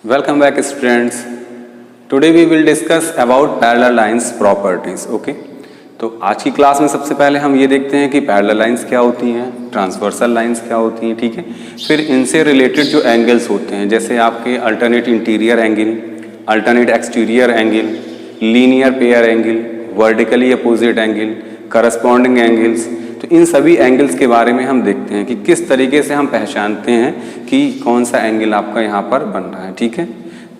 Welcome back students. Today we will discuss about parallel lines properties. Okay? तो आज की class में सबसे पहले हम ये देखते हैं कि पैरेलल लाइंस क्या होती हैं, ट्रांसवर्सल लाइंस क्या होती हैं, ठीक है। फिर इनसे रिलेटेड जो एंगल्स होते हैं, जैसे आपके alternate interior angle, alternate exterior angle, linear pair angle, vertically opposite angle, corresponding angles, तो इन सभी एंगल्स के बारे में हम देखते हैं कि किस तरीके से हम पहचानते हैं कि कौन सा एंगल आपका यहाँ पर बन रहा है, ठीक है।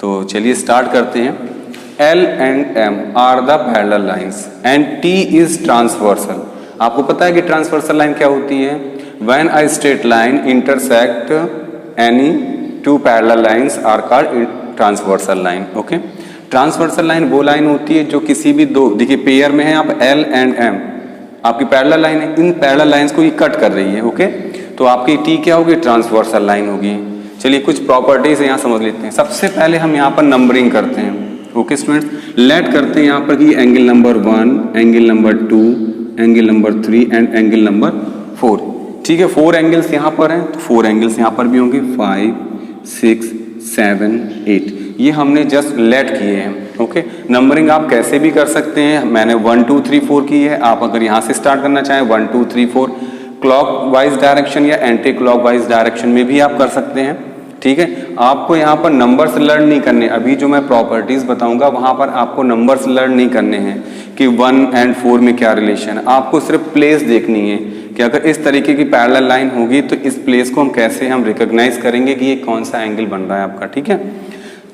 तो चलिए स्टार्ट करते हैं। L and M are the parallel lines and T is transversal. आपको पता है कि ट्रांसवर्सल लाइन क्या होती है? When a straight line intersect any two parallel lines are called transversal line. Okay? Transversal line वो लाइन होती है जो किसी भी दो, देखिए पेयर में है आप L and M, आपकी पैरेलल लाइन है, इन पैरेलल लाइंस को ये कट कर रही है। ओके, तो आपकी T क्या होगी? ट्रांसवर्सल लाइन होगी। चलिए कुछ प्रॉपर्टीज यहाँ समझ लेते हैं। सबसे पहले हम यहाँ पर नंबरिंग करते हैं। ओके स्टूडेंट्स, लेट करते हैं यहाँ पर कि angle number 1, angle number 2, angle number 3 and angle number 4। ठीक है, 4 एंगल्स यहाँ पर हैं, तो 4 एंगल्स यहाँ पर भी होंगे, 5, 6, 7, 8। ये हमने जस्ट लेट किए हैं। ओके, नंबरिंग आप कैसे भी कर सकते हैं। मैंने 1 2 3 4 की है, आप अगर यहाँ से स्टार्ट करना चाहें 1 2 3 4 क्लॉक वाइज डायरेक्शन या एंटी क्लॉक वाइज डायरेक्शन में भी आप कर सकते हैं। ठीक है, आपको यहाँ पर नंबर्स लर्न नहीं करने, अभी जो मैं प्रॉपर्टीज बताऊंगा वहां पर आपको नंबर्स लर्न नहीं करने हैं कि 1 and 4 में क्या रिलेशन है। आपको सिर्फ प्लेस देखनी है कि अगर इस तरीके की पैरेलल लाइन होगी तो इस प्लेस को हम कैसे रिकॉग्नाइज करेंगे कि ये कौन सा एंगल बन रहा है आपका। ठीक है,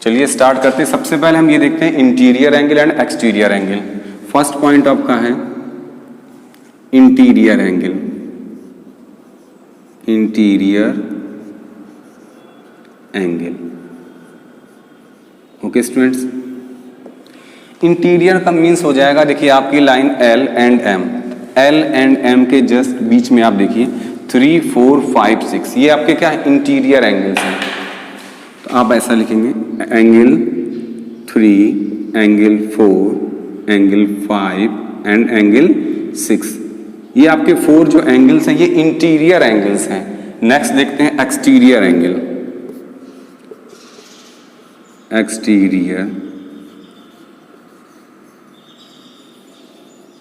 चलिए स्टार्ट करते हैं। सबसे पहले हम ये देखते हैं interior angle and exterior angle. First point आपका है interior angle, interior angle. Okay students, interior का मीन्स हो जाएगा, देखिए आपकी line L and M, L and M के जस्ट बीच में आप देखिए 3 4 5 6, ये आपके क्या है? इंटीरियर एंगल्स हैं। तो आप ऐसा लिखेंगे angle 3, angle 4, angle 5 and angle 6। ये आपके 4 जो एंगल्स हैं ये इंटीरियर एंगल्स हैं। नेक्स्ट देखते हैं exterior angle, exterior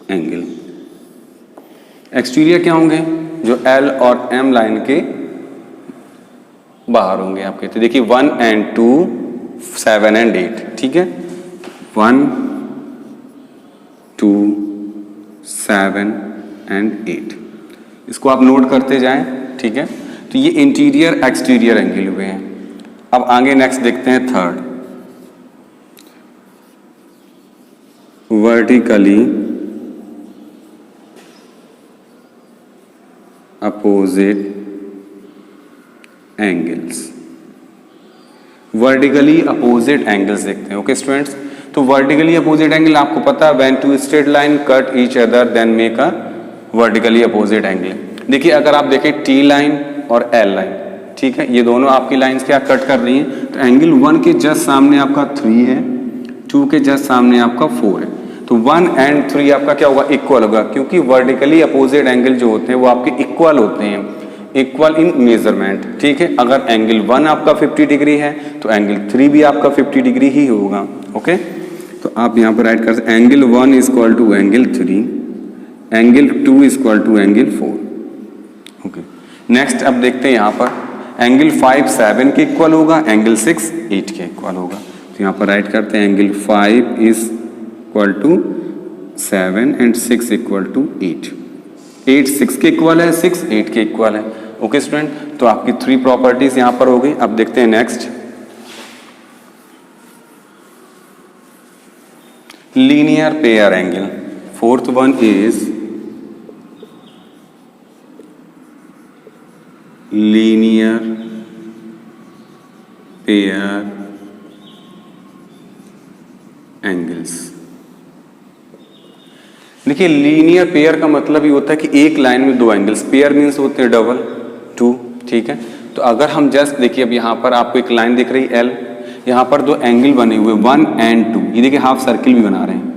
angle. Exterior क्या होंगे? जो L और M लाइन के बाहर होंगे आपके। तो देखिए 1 and 2, 7 and 8। ठीक है, 1 2 7 and 8, इसको आप नोट करते जाएं। ठीक है, तो ये इंटीरियर एक्सटीरियर एंगल हुए हैं। अब आगे नेक्स्ट देखते हैं third, vertically opposite angles. Vertically opposite angles देखते हैं। ओके स्टूडेंट्स, तो वर्टिकली अपोजिट एंगल आपको पता है, when two straight line cut each other then make a vertically opposite angle. देखिए अगर आप देखें T लाइन और L लाइन, ठीक है, ये दोनों आपकी लाइंस क्या कट कर रही हैं, तो एंगल 1 के जस्ट सामने आपका 3 है, 2 के जस्ट सामने आपका 4 है। तो 1 and 3 आपका क्या होगा? इक्वल होगा, क्योंकि वर्टिकली अपोजिट एंगल जो होते हैं वो आपके इक्वल होते हैं, इक्वल इन मेजरमेंट। ठीक है, अगर एंगल 1 आपका 50 डिग्री है तो एंगल 3 भी आपका 50 डिग्री ही होगा। ओके, तो आप यहाँ पर राइट कर सकते, angle 1 is equal to angle 3, angle 2 is equal to angle 4। Okay, next अब देखते हैं यहाँ पर एंगल 5 7 के इक्वल होगा, एंगल 6 8 के इक्वल होगा। तो यहाँ पर राइट करते हैं angle 5 is equal to 7 and 6 equal to 8। 8 6 के इक्वल है, 6 8 के इक्वल है। ओके स्टूडेंट, तो आपकी 3 प्रॉपर्टीज यहाँ पर हो गई। अब देखते हैं next, linear pair angle. Fourth one is linear pair angles. देखिए लीनियर पेयर का मतलब ये होता है कि एक लाइन में 2 एंगल्स, पेयर मीन्स होते हैं डबल 2। ठीक है, तो अगर हम जस्ट देखिए, अब यहाँ पर आपको एक लाइन दिख रही है L, यहाँ पर 2 एंगल बने हुए 1 and 2, ये देखिए हाफ सर्किल भी बना रहे हैं।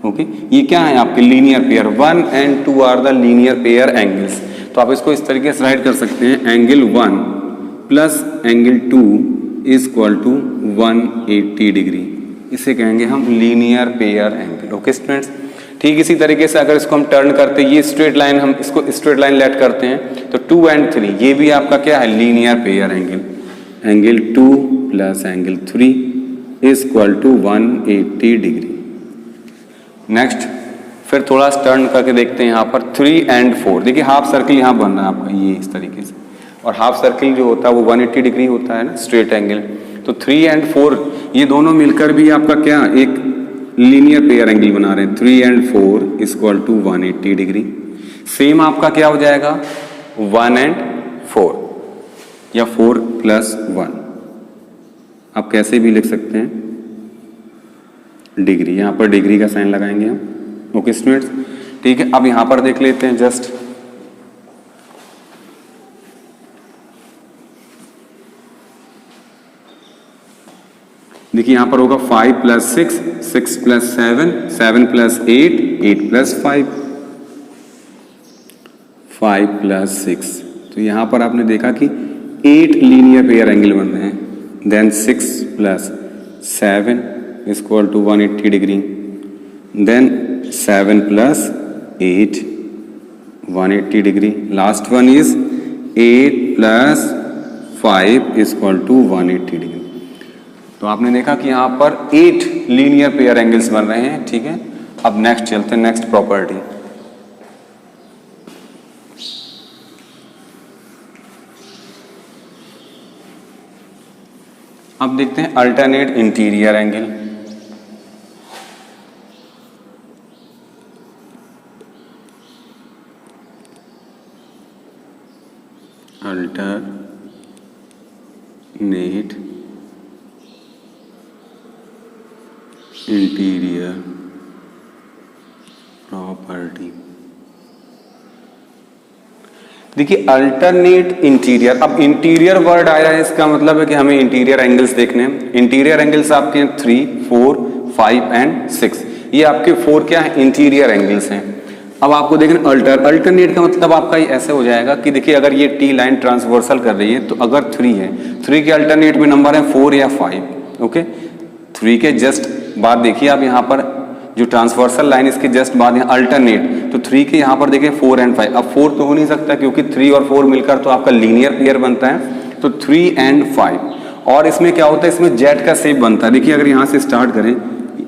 ओके, ये क्या है आपके linear pair, 1 and 2 are the linear pair angles. तो आप इसको इस तरीके से राइट कर सकते हैं, angle 1 plus angle 2 is equal to 180 degree. इसे कहेंगे हम linear pair angle. Okay students, ठीक इसी तरीके से अगर इसको हम टर्न करते हैं, ये स्ट्रेट लाइन, हम इसको स्ट्रेट लाइन लेट करते हैं, तो 2 and 3 ये भी आपका क्या है, linear pair angle. Angle 2 plus angle 3 is equal to 180 degree. Next फिर थोड़ा टर्न करके देखते हैं यहाँ पर 3 and 4। देखिए हाफ सर्किल यहाँ बन रहा है आपका ये इस तरीके से, और हाफ सर्किल जो होता है वो 180 डिग्री होता है ना, स्ट्रेट एंगल। तो 3 and 4 ये दोनों मिलकर भी आपका क्या एक लीनियर पेयर एंगल बना रहे हैं। 3 and 4 is equal to 180 degree. Same आपका क्या हो जाएगा, 1 and 4 या 4 plus 1, आप कैसे भी लिख सकते हैं डिग्री, यहां पर डिग्री का साइन लगाएंगे हम। ओके स्टूडेंट्स, ठीक है। अब यहां पर देख लेते हैं जस्ट, देखिए यहां पर होगा 5 plus 6, 6 plus 7, 7 plus 8, 8 plus 5, 5 plus 6। तो यहां पर आपने देखा कि 8 लीनियर पेयर एंगल बन रहे हैं। Then 6 plus 7 is equal to 180 degree. Then 7 plus 8 180 degree. Last one is 8 plus 5 is equal to 180 degree. तो आपने देखा कि यहां पर 8 लीनियर पेयर एंगल्स बन रहे हैं। ठीक है, अब नेक्स्ट चलते हैं, नेक्स्ट प्रॉपर्टी। अब देखते हैं alternate interior angle. Alternate interior property. देखिए अल्टरनेट इंटीरियर, अब इंटीरियर वर्ड आया है, इसका मतलब है कि हमें इंटीरियर एंगल्स देखने हैं। इंटीरियर एंगल्स आपके हैं 3, 4, 5 and 6। ये आपके 4 क्या है, इंटीरियर एंगल्स हैं। अब आपको देखना अल्टरनेट का मतलब आपका ये ऐसे हो जाएगा कि देखिए अगर ये टी लाइन ट्रांसवर्सल कर रही है, तो अगर 3 है, 3 के अल्टरनेट में नंबर है 4 या 5। ओके, 3 के जस्ट बाद देखिए आप यहाँ पर जो ट्रांसवर्सल लाइन, इसके जस्ट बाद यहाँ अल्टरनेट, तो 3 के यहाँ पर देखिए 4 and 5। अब 4 तो हो नहीं सकता क्योंकि 3 और 4 मिलकर तो आपका लीनियर पेयर बनता है, तो 3 and 5। और इसमें क्या होता है, इसमें जेड का शेप बनता है। देखिए अगर यहाँ से स्टार्ट करें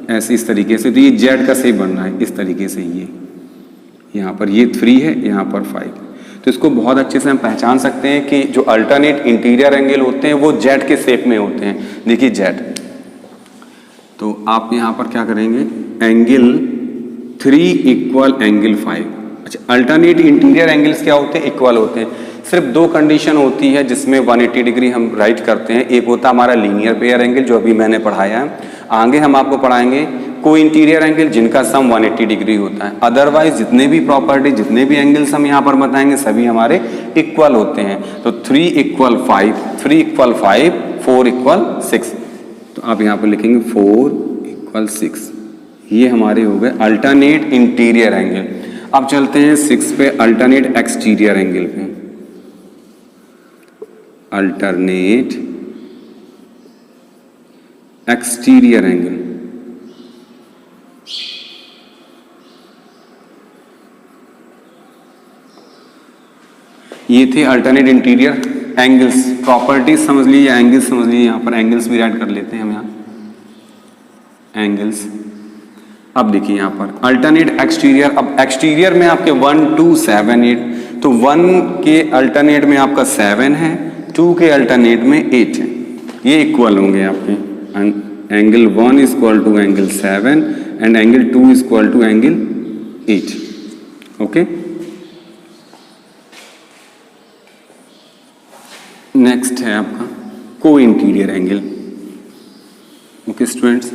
ऐसे इस तरीके से, तो ये जेड का शेप बन रहा है इस तरीके से। ये यहाँ पर ये 3 है, यहाँ पर 5। तो इसको बहुत अच्छे से हम पहचान सकते हैं कि जो अल्टरनेट इंटीरियर एंगल होते हैं वो जेड के शेप में होते हैं। देखिए जेड, तो आप यहाँ पर क्या करेंगे, एंगल 3 इक्वल एंगल 5। अच्छा, अल्टरनेट इंटीरियर एंगल्स क्या होते हैं, इक्वल होते हैं। सिर्फ 2 कंडीशन होती है जिसमें 180 डिग्री हम राइट करते हैं। एक होता है हमारा लीनियर पेयर एंगल, जो अभी मैंने पढ़ाया है। आगे हम आपको पढ़ाएंगे को इंटीरियर एंगल जिनका सम 180 डिग्री होता है। अदरवाइज जितने भी प्रॉपर्टी, जितने भी एंगल्स हम यहाँ पर बताएंगे सभी हमारे इक्वल होते हैं। तो 3 इक्वल 5, 3 इक्वल 5, 4 इक्वल 6। तो आप यहाँ पर लिखेंगे 4 इक्वल 6। ये हमारे हो गए अल्टरनेट इंटीरियर एंगल। अब चलते हैं 6 पे, अल्टरनेट एक्सटीरियर एंगल पे। अल्टरनेट एक्सटीरियर एंगल, ये थे अल्टरनेट इंटीरियर एंगल्स। प्रॉपर्टीज समझ लीजिए, एंगल्स समझ लीजिए। यहाँ पर एंगल्स भी ऐड कर लेते हैं हम यहाँ एंगल्स। अब देखिए यहाँ पर अल्टरनेट एक्सटीरियर। अब एक्सटीरियर में आपके 1, 2, 7, 8। तो 1 के अल्टरनेट में आपका 7 है, 2 के अल्टरनेट में 8 है। ये इक्वल होंगे आपके। Angle 1 is equal to angle 7 and angle 2 is equal to angle 8। Okay, next है आपका को इंटीरियर एंगल। ओके स्टूडेंट्स,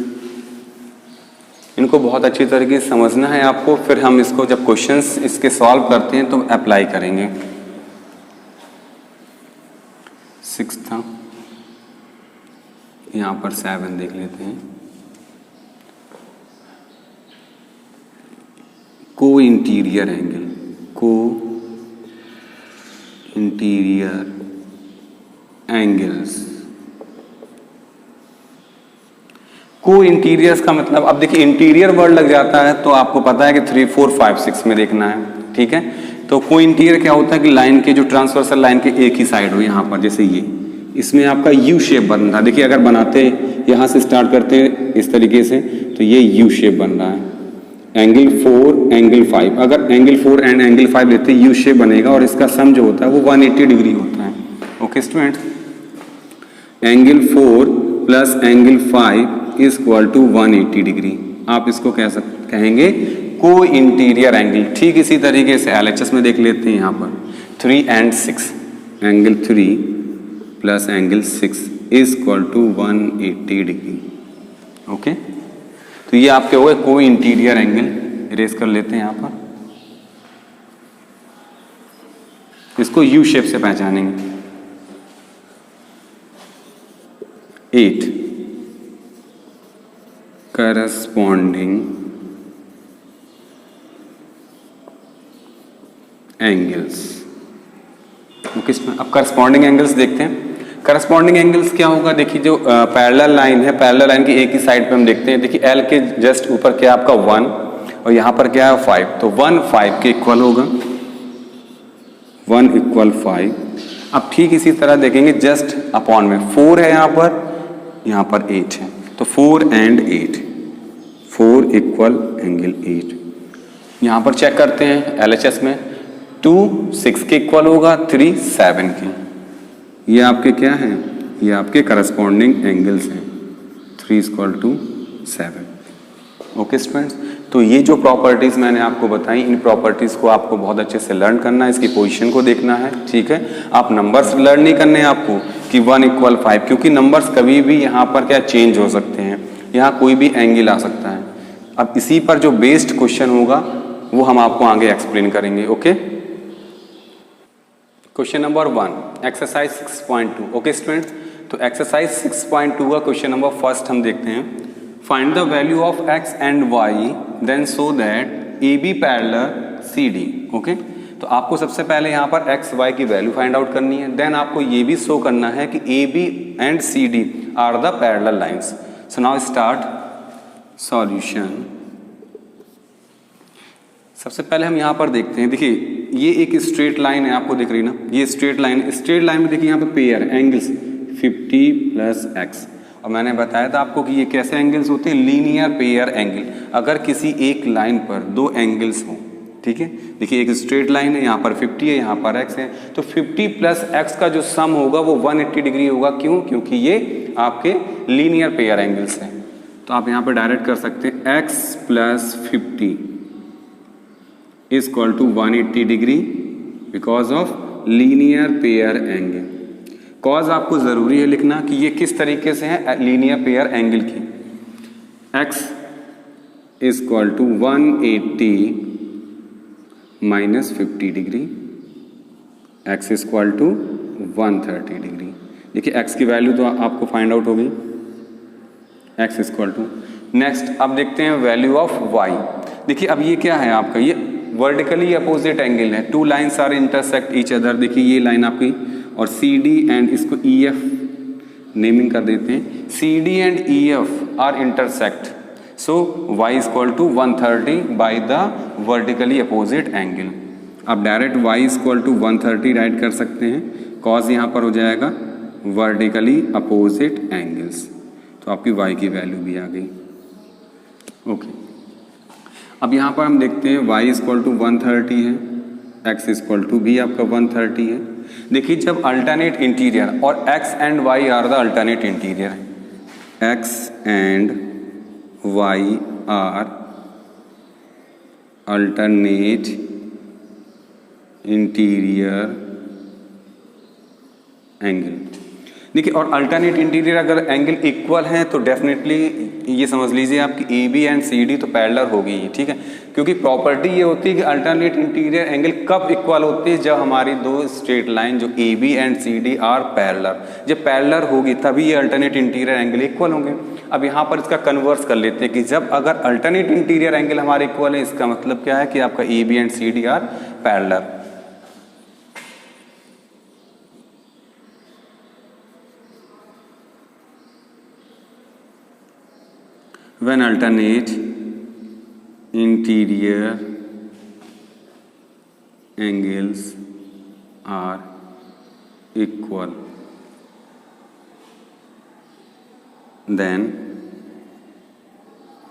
इनको बहुत अच्छी तरीके से समझना है आपको, फिर हम इसको जब क्वेश्चंस इसके सॉल्व करते हैं तो अप्लाई करेंगे। 6 था, यहाँ पर 7 देख लेते हैं। को इंटीरियर एंगल, को इंटीरियर एंगल्स। को इंटीरियर्स का मतलब, अब देखिए इंटीरियर वर्ड लग जाता है तो आपको पता है कि 3, 4, 5, 6 में देखना है, ठीक है। तो को इंटीरियर क्या होता है कि लाइन के जो ट्रांसवर्सल लाइन के एक ही साइड हो, यहाँ पर जैसे ये, इसमें आपका यू शेप बन रहा है। देखिए अगर बनाते यहाँ से स्टार्ट करते इस तरीके से तो ये यू शेप बन रहा है। एंगल 4, एंगल 5, अगर एंगल 4 एंड एंगल 5 लेते यू शेप बनेगा और इसका सम जो होता है वो 180 डिग्री होता है। Okay students, angle 4 plus angle 5 is equal to 180 degree. आप इसको कहेंगे को इंटीरियर एंगल। ठीक इसी तरीके से एलएचएस में देख लेते हैं, यहाँ पर 3 and 6, angle 3 plus angle 6 is equal to 180 degree. Okay, तो ये आपके हो गए को इंटीरियर एंगल। इरेज कर लेते हैं यहाँ पर, इसको यू शेप से पहचानेंगे। 8 करस्पॉन्डिंग एंगल्स। ओके, अब करस्पॉन्डिंग एंगल्स देखते हैं। करस्पॉन्डिंग एंगल्स क्या होगा, देखिए जो पैरेलल लाइन है, पैरेलल लाइन की एक ही साइड पे हम देखते हैं। देखिए एल के जस्ट ऊपर क्या आपका 1 और यहाँ पर क्या है 5, तो 1 5 के इक्वल होगा, 1 = 5। अब ठीक इसी तरह देखेंगे जस्ट अपॉन में 4 है यहाँ पर 8 है, तो 4 and 8, 4 = एंगल 8। यहाँ पर चेक करते हैं एलएचएस में 2 6 के इक्वल होगा, 3 7 के। ये आपके क्या हैं, ये आपके करस्पॉन्डिंग एंगल्स हैं, 3 = 7। ओके स्टूडेंट्स, तो ये जो प्रॉपर्टीज मैंने आपको बताई, इन प्रॉपर्टीज को आपको बहुत अच्छे से लर्न करना है, इसकी पोजीशन को देखना है, ठीक है। आप नंबर्स लर्न नहीं करने हैं आपको कि 1 = 5, क्योंकि नंबर्स कभी भी यहाँ पर क्या चेंज हो सकते हैं, यहाँ कोई भी एंगल आ सकता है। अब इसी पर जो बेस्ड क्वेश्चन होगा वो हम आपको आगे एक्सप्लेन करेंगे। Okay, question number 1, exercise 6.2। Okay students, तो एक्सरसाइज 6.2 का क्वेश्चन नंबर फर्स्ट हम देखते हैं। Find the value of x and y then so that AB parallel CD। Okay, तो आपको सबसे पहले यहाँ पर x y की वैल्यू फाइंड आउट करनी है, देन आपको ये भी शो करना है कि AB and CD are the parallel lines. So now start solution. सबसे पहले हम यहाँ पर देखते हैं, देखिए ये एक स्ट्रेट लाइन है, आपको दिख रही ना, ये स्ट्रेट लाइन है। स्ट्रेट लाइन में देखिए यहाँ पे पेयर एंगल्स 50 + x, और मैंने बताया था आपको कि ये कैसे एंगल्स होते हैं, लीनियर पेयर एंगल। अगर किसी एक लाइन पर दो एंगल्स हों, ठीक है, देखिए एक स्ट्रेट लाइन है, यहाँ पर 50 है, यहाँ पर x है, तो 50 + x का जो सम होगा वो 180 डिग्री होगा। क्यों? क्योंकि ये आपके लीनियर पेयर एंगल्स हैं। तो आप यहाँ पर डायरेक्ट कर सकते हैं x + 50 is equal to 180 degree because of linear pair angle. Cause आपको जरूरी है लिखना कि ये किस तरीके से है लीनियर पेयर एंगल की। x is equal to 180 - 50 degree, x is equal to 130 degree. देखिए x की वैल्यू तो आपको फाइंड आउट हो गई, x is equal to। Next अब देखते हैं वैल्यू ऑफ y। देखिए अब ये क्या है आपका, ये वर्टिकली अपोजिट एंगल है, two lines are intersect each other. देखिए ये लाइन आपकी और CD एंड इसको EF नेमिंग कर देते हैं, CD and EF are intersect, so y is equal to 130 by the vertically opposite angle. आप direct y is equal to 130 write कर सकते हैं, कॉज यहाँ पर हो जाएगा वर्टिकली अपोजिट एंगल्स, तो आपकी y की वैल्यू भी आ गई। ओके, अब यहाँ पर हम देखते हैं y is equal to 130 है, x is equal to भी आपका 130 है। देखिए जब अल्टरनेट इंटीरियर, और x and y are the alternate interior, x and y are alternate interior angle. देखिए और अल्टरनेट इंटीरियर अगर एंगल इक्वल है तो डेफिनेटली ये समझ लीजिए आपकी AB एंड CD तो पैरेलल होगी, ठीक है, क्योंकि प्रॉपर्टी ये होती है कि अल्टरनेट इंटीरियर एंगल कब इक्वल होती है, जब हमारी दो स्ट्रेट लाइन जो A B and C D are parallel, जब पैरेलल होगी तभी ये अल्टरनेट इंटीरियर एंगल इक्वल होंगे। अब यहाँ पर इसका कन्वर्स कर लेते हैं कि जब अगर अल्टरनेट इंटीरियर एंगल हमारे इक्वल है, इसका मतलब क्या है कि आपका A B and C D are parallel. When alternate interior angles are equal, then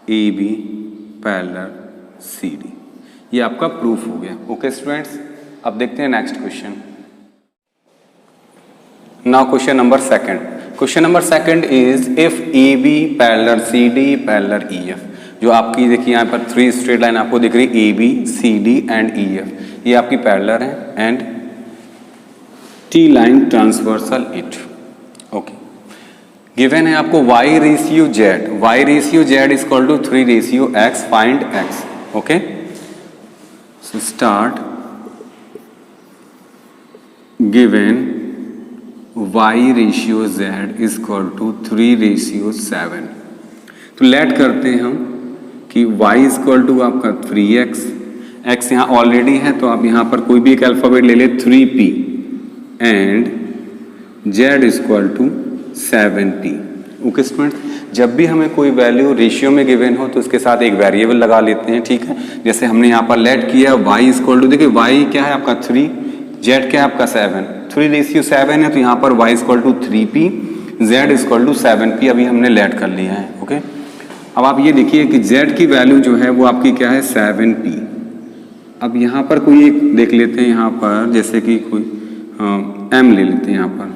AB parallel CD। ये आपका प्रूफ हो गया। ओके स्टूडेंट्स, अब देखते हैं next question. Now question number second. Question number second is if A B parallel C D parallel E F. जो आपकी देखिए यहाँ पर 3 स्ट्रेट लाइन आपको दिख रही है, A B C D and E F, ये आपकी पैरेलल है and T line transversal it. Okay, given है आपको y ratio z is equal to 3 ratio x, find x। Okay, so start. Given y ratio z is equal to 3 ratio 7। तो late करते हैं हम कि y इज इक्वल टू आपका 3x, x यहाँ already है तो आप यहाँ पर कोई भी एक अल्फाबेट ले ले 3p and z is equal to 7p। Okay student, जब भी हमें कोई वैल्यू रेशियो में गिवन हो तो उसके साथ एक वेरिएबल लगा लेते हैं। ठीक है, जैसे हमने यहाँ पर लेट किया y इज इक्वल टू, देखिए y क्या है आपका 3, z क्या है आपका 7, 3 रेशियो 7 है तो यहाँ पर y is equal to 3p, z is equal to 7p अभी हमने लेट कर लिया है। ओके, अब आप ये देखिए कि z की वैल्यू जो है वो आपकी क्या है 7p। अब यहाँ पर कोई एक देख लेते हैं, यहाँ पर जैसे कि कोई m ले लेते हैं, यहाँ पर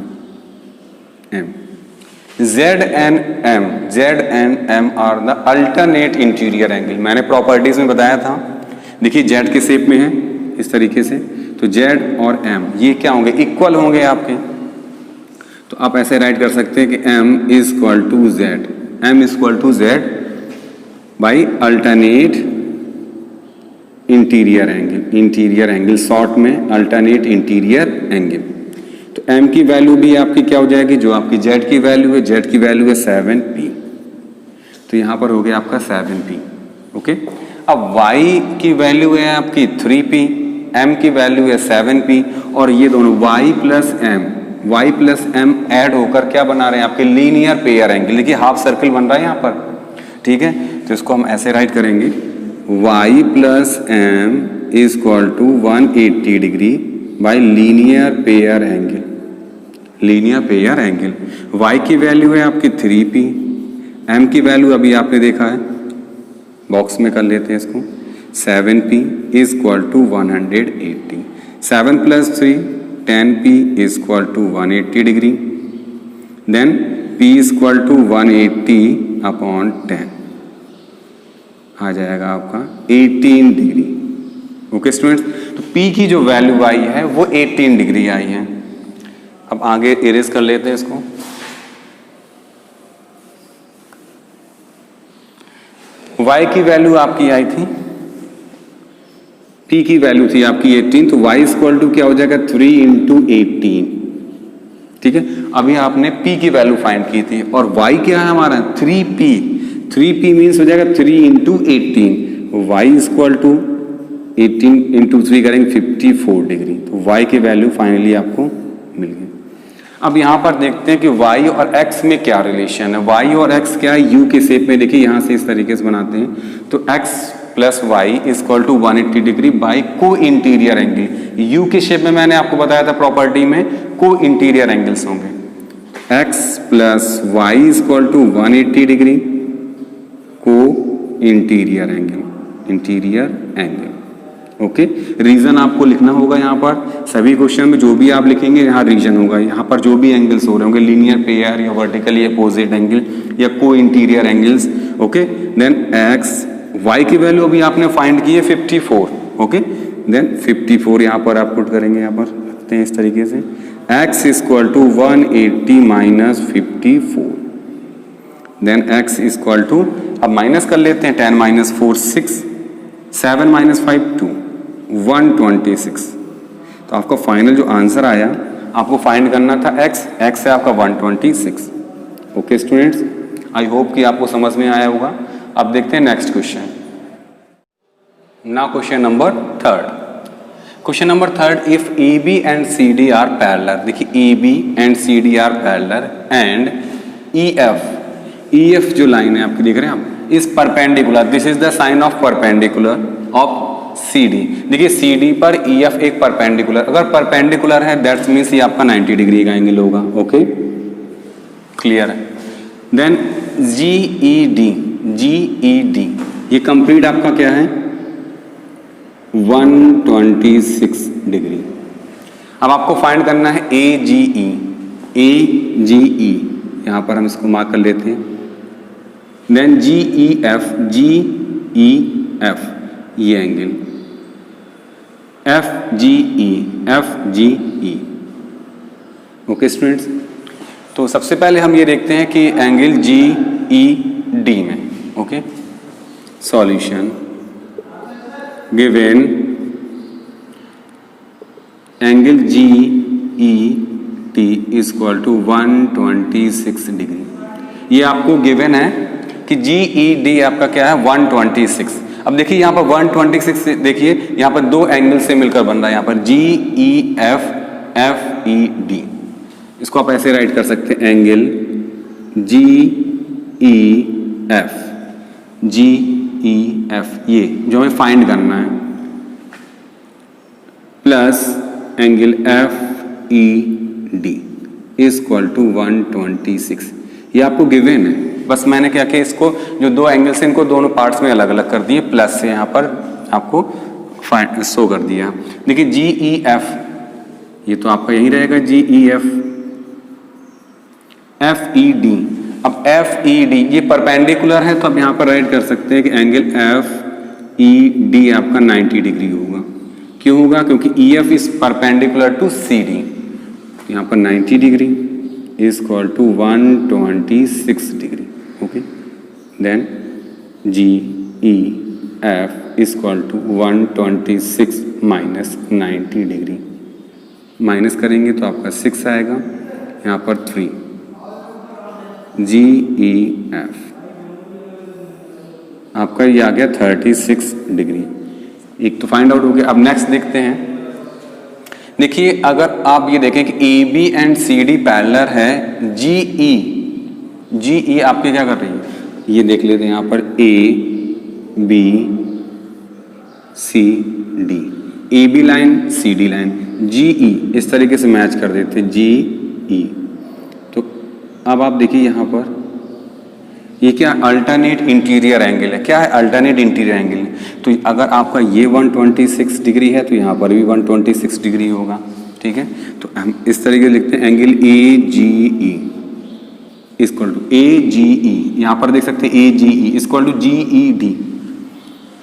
m, z and m are the alternate interior angle. मैंने प्रॉपर्टीज में बताया था, देखिए z के शेप में है इस तरीके से, तो z और m ये क्या होंगे, इक्वल होंगे आपके। तो आप ऐसे राइट कर सकते हैं कि m is equal to z, m is equal to z by alternate interior angle, short में अल्टरनेट इंटीरियर एंगल। तो m की वैल्यू भी आपकी क्या हो जाएगी, जो आपकी z की वैल्यू है, z की वैल्यू है 7p, तो यहाँ पर हो गया आपका 7p। ओके, अब y की वैल्यू है आपकी 3p, m की वैल्यू है 7p, और ये दोनों y प्लस m ऐड होकर क्या बना रहे हैं आपके लीनियर पेयर एंगल। देखिए हाफ सर्कल बन रहा है यहाँ पर। ठीक है, तो इसको हम ऐसे राइट करेंगे, y plus m is equal to 180 degree by linear pair angle. y की वैल्यू है आपकी 3p, m की वैल्यू अभी आपने देखा है, बॉक्स में कर लेते हैं इसको, 7p is equal to 180, 7 plus 3 10p is equal to 180 degree, then p is equal to 180 upon 10 आ जाएगा आपका 18 डिग्री। ओके स्टूडेंट्स, तो p की जो वैल्यू आई है वो 18 डिग्री आई है। अब आगे इरेज कर लेते हैं इसको। y की वैल्यू आपकी आई थी, p की वैल्यू थी आपकी 18, तो y इज इक्वल टू क्या हो जाएगा 3 इंटू 18। ठीक है, अभी आपने p की वैल्यू फाइंड की थी और y क्या है हमारा 3p मीन्स हो जाएगा 3 into 18, y is equal to 18 into 3 करेंगे 54 डिग्री, तो y की वैल्यू फाइनली आपको मिल गई। अब यहाँ पर देखते हैं कि y और x में क्या रिलेशन है। y और x क्या है, u के शेप में, देखिए यहाँ से इस तरीके से बनाते हैं, तो x plus Y is equal to 180 degree by co interior angle. U के शेप में मैंने आपको बताया था प्रॉपर्टी में को इंटीरियर एंगल्स होंगे, x plus Y is equal to 180 degree co interior angle. Okay, reason आपको लिखना होगा यहाँ पर, सभी क्वेश्चन में जो भी आप लिखेंगे यहाँ रीजन होगा, यहाँ पर जो भी एंगल्स हो रहे होंगे, लीनियर पेयर या वर्टिकली अपोजिट एंगल या co interior angles. Okay, then X Y की वैल्यू अभी आपने फाइंड की है 54। ओके, देन 54 यहाँ पर आप पुट करेंगे, यहाँ पर रखते हैं इस तरीके से, x is equal to 180 minus 54, then x is equal to, अब माइनस कर लेते हैं, 10 माइनस 4 6, 7 माइनस 5 2, 126। तो आपका फाइनल जो आंसर आया, आपको फाइंड करना था x, x है आपका 126। ओके स्टूडेंट्स, आई होप कि आपको समझ में आया होगा। अब देखते हैं next question. Now question number third. Question number third, if AB and CD are parallel. देखिए AB and CD are parallel and EF जो लाइन है आपकी देख रहे हैं आप, इस perpendicular, this is the sign of perpendicular of CD। देखिए CD पर EF एक परपेंडिकुलर, अगर परपेंडिकुलर है दैट्स मीन्स ये आपका 90 डिग्री का एंगल होगा। ओके, क्लियर है। देन GED ये कंप्लीट आपका क्या है, 126 डिग्री। अब आपको फाइंड करना है AGE यहां पर हम इसको मार्क कर लेते हैं। देन GEF ये एंगल, FGE। ओके स्टूडेंट्स, तो सबसे पहले हम ये देखते हैं कि एंगल GED में, okay, solution given angle GED is equal to 126 degree. ये आपको गिवन है कि GED आपका क्या है 126। अब देखिए यहाँ पर 126 देखिए यहाँ पर दो एंगल से मिलकर बन रहा है, यहाँ पर GEF FED। इसको आप ऐसे राइट कर सकते हैं, एंगल GEF ये जो हमें फाइंड करना है, plus angle FED is equal to 126। ये आपको गिवन है, बस मैंने क्या किया, इसको जो दो एंगल्स हैं इनको दोनों पार्ट्स में अलग अलग कर दिए, प्लस से यहाँ पर आपको फाइंड शो कर दिया। देखिए GEF ये तो आपका यही रहेगा, GEF FED। अब FED ये परपेंडिकुलर है तो आप यहाँ पर राइट कर सकते हैं कि एंगल FED आपका 90 डिग्री होगा। क्यों होगा, क्योंकि EF is perpendicular to CD। यहाँ पर 90 degree is equal to 126 degree. Okay, then GEF is equal to 126 minus 90 degree, minus करेंगे तो आपका 6 आएगा, यहाँ पर 3। GEF आपका ये आ गया 36 डिग्री। एक तो फाइंड आउट हो गया। अब नेक्स्ट देखते हैं। देखिए अगर आप ये देखें कि AB एंड CD पैरेलल है, GE आपके क्या कर रही है, ये देख लेते हैं यहाँ पर ABCD, AB line CD line, GE इस तरीके से मैच कर देते GE। तो अब आप देखिए यहाँ पर ये क्या अल्टरनेट इंटीरियर एंगल है। क्या है, अल्टरनेट इंटीरियर एंगल। तो अगर आपका ये 126 डिग्री है तो यहाँ पर भी 126 डिग्री होगा। ठीक है, तो हम इस तरीके से लिखते हैं angle AGE equal to AGE, यहाँ पर देख सकते हैं AGE इक्वल टू GED।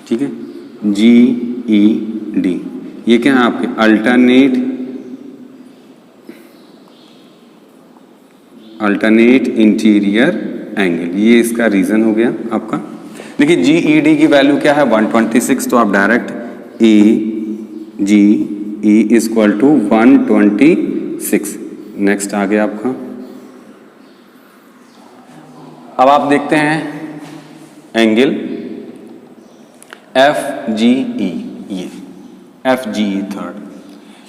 ठीक है, GED ये क्या है आपके अल्टरनेट इंटीरियर एंगल, ये इसका रीजन हो गया आपका। देखिए GED की वैल्यू क्या है 126, तो आप direct AGE is equal to 126। Next आ गया आपका। अब आप देखते हैं एंगल FGE, ये FGE थर्ड,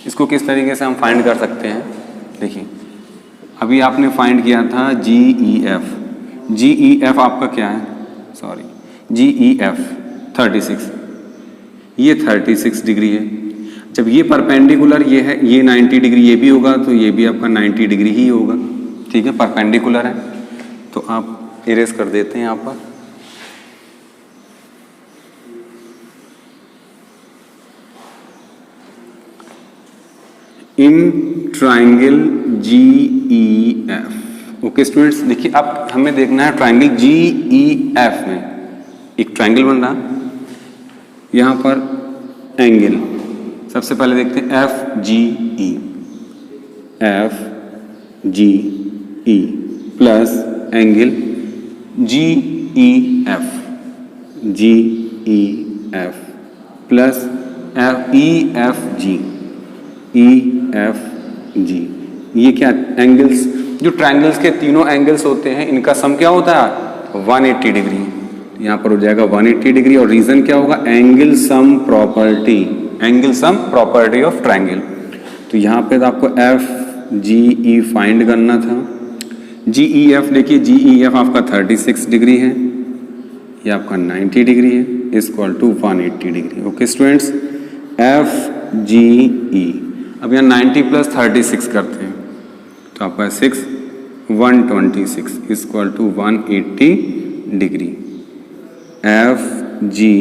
इसको किस तरीके से हम फाइंड कर सकते हैं। देखिए अभी आपने फाइंड किया था GEF आपका क्या है, सॉरी GEF 36, ये 36 डिग्री है। जब ये परपेंडिकुलर ये है, ये 90 डिग्री ये भी होगा, तो ये भी आपका 90 डिग्री ही होगा। ठीक है, परपेंडिकुलर है तो आप इरेज कर देते हैं यहाँ पर। In triangle GEF। Okay students, देखिए अब हमें देखना है ट्राइंगल GEF में एक ट्राइंगल बन रहा, यहाँ पर एंगल सबसे पहले देखते हैं FGE plus angle GEF plus EFG, ये क्या एंगल्स, जो ट्रायंगल्स के तीनों एंगल्स होते हैं इनका सम क्या होता है 180 डिग्री। यहाँ पर हो जाएगा 180 डिग्री और रीजन क्या होगा angle sum property of triangle. तो यहाँ पे तो आपको FGE फाइंड करना था। GEF देखिए, GEF आपका 36 डिग्री है, ये आपका 90 डिग्री है, equal to 180 degree. Okay students, FGE। अब यहाँ 90 प्लस 36 करते हैं तो आपका 126 equal to 180 degree. FGE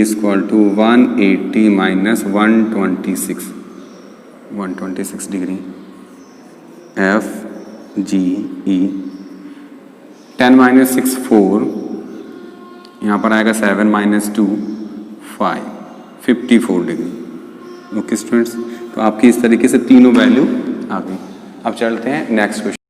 equal to 180 minus 126 degree. FGE 10 minus 6 4, यहाँ पर आएगा 7 माइनस 2 5, 54 डिग्री। ओके स्टूडेंट्स, तो आपकी इस तरीके से तीनों वैल्यू आ गई। अब चलते हैं नेक्स्ट क्वेश्चन।